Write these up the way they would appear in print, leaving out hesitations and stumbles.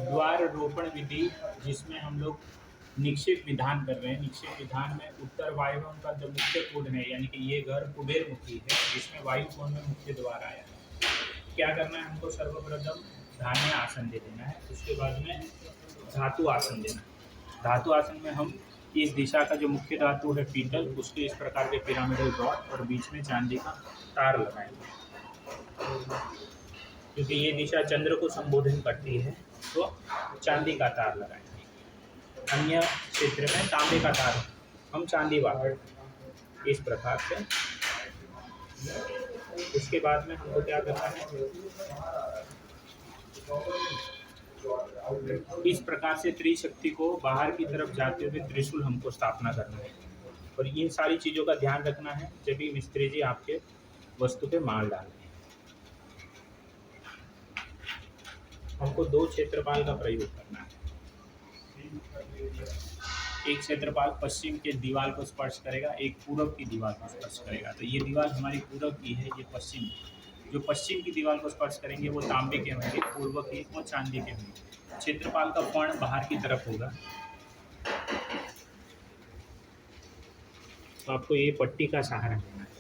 द्वार रोपण विधि, जिसमें हम लोग निक्षेप विधान कर रहे हैं। निक्षेप विधान में उत्तर वायुव्य का जो मुख्य कोण है, यानी कि ये घर कुबेर मुखी है, जिसमें वायु कोण में मुख्य द्वार आया है। क्या करना है हमको? सर्वप्रथम धान्य आसन दे देना है, उसके बाद में धातु आसन देना है। धातु आसन में हम इस दिशा का जो मुख्य धातु है पीतल, उसके इस प्रकार के पिरामिडल रॉड और बीच में चांदी का तार लगाएंगे, क्योंकि ये दिशा चंद्र को संबोधित करती है, तो चांदी का तार लगाएंगे। अन्य क्षेत्र में तांबे का तार, हम चांदी वाला इस प्रकार से। उसके बाद में हमको क्या करना है? इस प्रकार से त्रिशक्ति को बाहर की तरफ जाते हुए त्रिशूल हमको स्थापना करना है। और ये सारी चीज़ों का ध्यान रखना है जब भी मिस्त्री जी आपके वस्तु पे माल डालें। हमको 2 क्षेत्रपाल का प्रयोग करना है। एक क्षेत्रपाल पश्चिम के दीवार को स्पर्श करेगा, एक पूर्व की दीवार को स्पर्श करेगा। तो ये दीवार हमारी पूर्व की है, ये पश्चिम। जो पश्चिम की दीवार को स्पर्श करेंगे वो तांबे के होंगे, पूर्व की वो चांदी के होंगे। क्षेत्रपाल का कोण बाहर की तरफ होगा। तो आपको ये पट्टी का सहारा लेना है।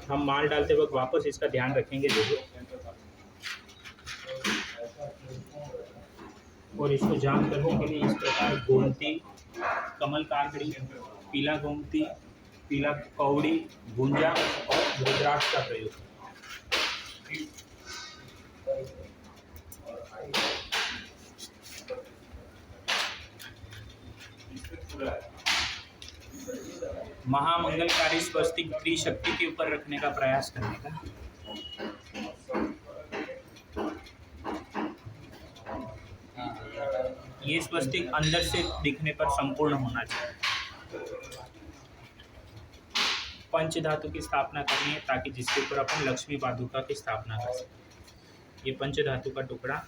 हम माल डालते वक्त वापस इसका ध्यान रखेंगे जरूर, और इसको जाम करने के लिए इस प्रकार गोमती, कमल काकड़ी, पीला गोमती, पीला कौड़ी, गुंजा और रुद्राक्ष का प्रयोग। महामंगलकारी स्वस्तिक त्रिशक्ति के ऊपर रखने का प्रयास करने का। ये स्वस्तिक अंदर से दिखने पर संपूर्ण होना चाहिए। पंच धातु की स्थापना करनी है, ताकि जिसके ऊपर अपन लक्ष्मी पादुका की स्थापना कर सकें। ये पंच धातु का टुकड़ा,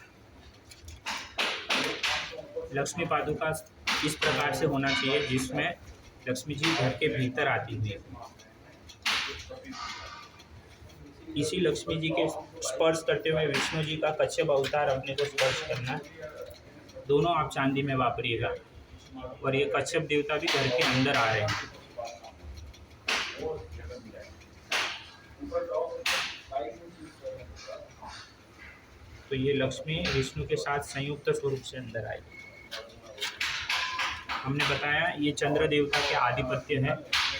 लक्ष्मी पादुका इस प्रकार से होना चाहिए जिसमें लक्ष्मी जी घर के भीतर आती हुई। इसी लक्ष्मी जी के स्पर्श करते हुए विष्णु जी का कच्छप अवतार अपने को स्पर्श करना है। दोनों आप चांदी में वापरिएगा। और ये कच्छप देवता भी घर के अंदर आ रहे हैं। तो ये लक्ष्मी विष्णु के साथ संयुक्त स्वरूप से अंदर आएगी। हमने बताया ये चंद्र देवता के आधिपत्य है।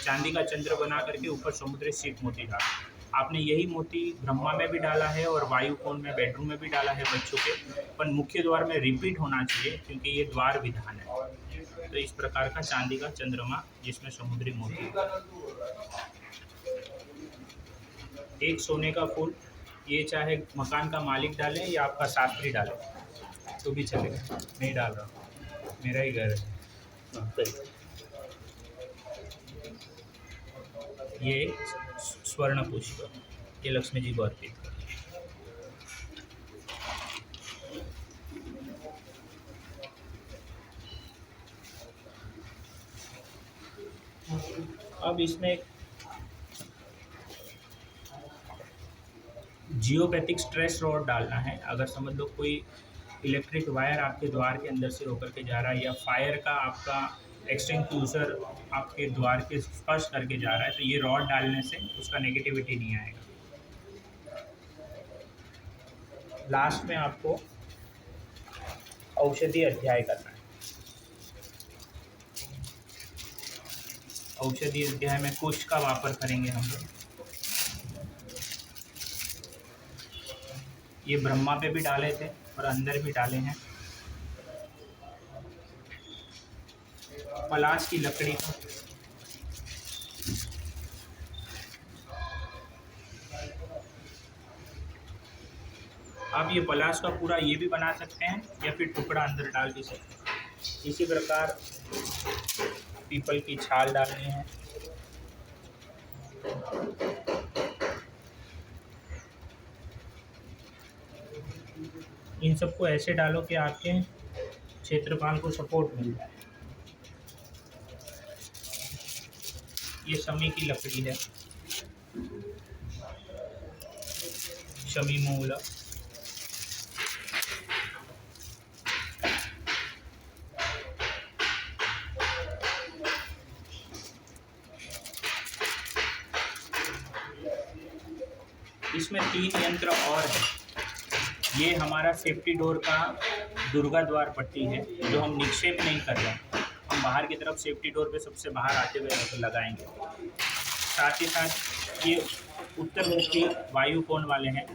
चांदी का चंद्र बना करके ऊपर समुद्री सीप मोती डाला। आपने यही मोती ब्रह्मा में भी डाला है और वायु कोण में बेडरूम में भी डाला है बच्चों के, पर मुख्य द्वार में रिपीट होना चाहिए क्योंकि ये द्वार विधान है। तो इस प्रकार का चांदी का चंद्रमा जिसमें समुद्री मोती। एक सोने का फूल, ये चाहे मकान का मालिक डाले या आपका शास्त्री डाले तो भी चलेगा। नहीं डाल रहा हूँ, मेरा ही घर है। ये स्वर्ण पुष्प, ये लक्ष्मी जी को अर्पित कर। अब इसमें जियोपैथिक स्ट्रेस रॉड डालना है। अगर समझ लो कोई इलेक्ट्रिक वायर आपके द्वार के अंदर से होकर के जा रहा है, या फायर का आपका एक्सटिंग्विशर आपके द्वार के स्पर्श करके जा रहा है, तो ये रॉड डालने से उसका नेगेटिविटी नहीं आएगा। लास्ट में आपको औषधि अध्याय करना है। औषधि अध्याय में कुछ का वापर करेंगे हम लोग। ये ब्रह्मा पे भी डाले थे और अंदर भी डाले हैं। पलाश की लकड़ी का, आप ये पलाश का पूरा ये भी बना सकते हैं या फिर टुकड़ा अंदर डाल भी सकते हैं। इसी प्रकार पीपल की छाल डालनी है। इन सबको ऐसे डालो कि आपके क्षेत्रफल को सपोर्ट मिल जाए। ये शमी की लकड़ी है, शमी मूला। इसमें 3 यंत्र और है। ये हमारा सेफ्टी डोर का दुर्गा द्वार पट्टी है, जो हम निक्षेप नहीं कर रहे हैं, हम बाहर की तरफ सेफ्टी डोर पे सबसे बाहर आते हुए लगाएंगे। साथ ही साथ ये उत्तर मुखी वायु कोण वाले हैं।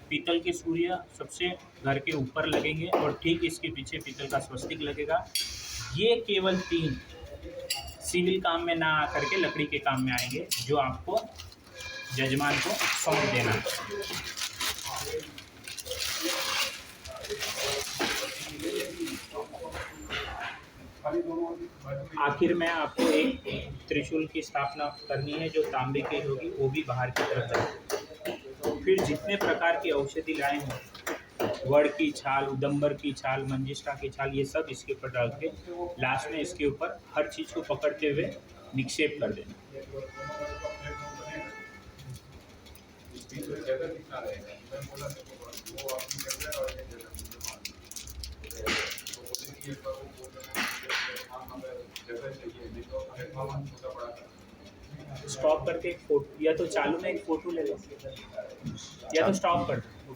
पीतल के सूर्य सबसे घर के ऊपर लगेंगे और ठीक इसके पीछे पीतल का स्वस्तिक लगेगा। ये केवल 3 सिविल काम में ना आकर के लकड़ी के काम में आएंगे, जो आपको जजमान को सौंप देना है। आखिर में आपको एक त्रिशूल की स्थापना करनी है, जो तांबे की होगी, वो भी बाहर की तरफ जाए। फिर जितने प्रकार की औषधि लाए हों, वड़ की छाल, उदंबर की छाल, मंजिष्ठा की छाल, ये सब इसके ऊपर डाल के लास्ट में इसके ऊपर हर चीज़ को पकड़ते हुए निक्षेप कर देना। स्टॉप करके एक फोटो, या तो चालू में एक फ़ोटो ले लो, या तो स्टॉप कर दो।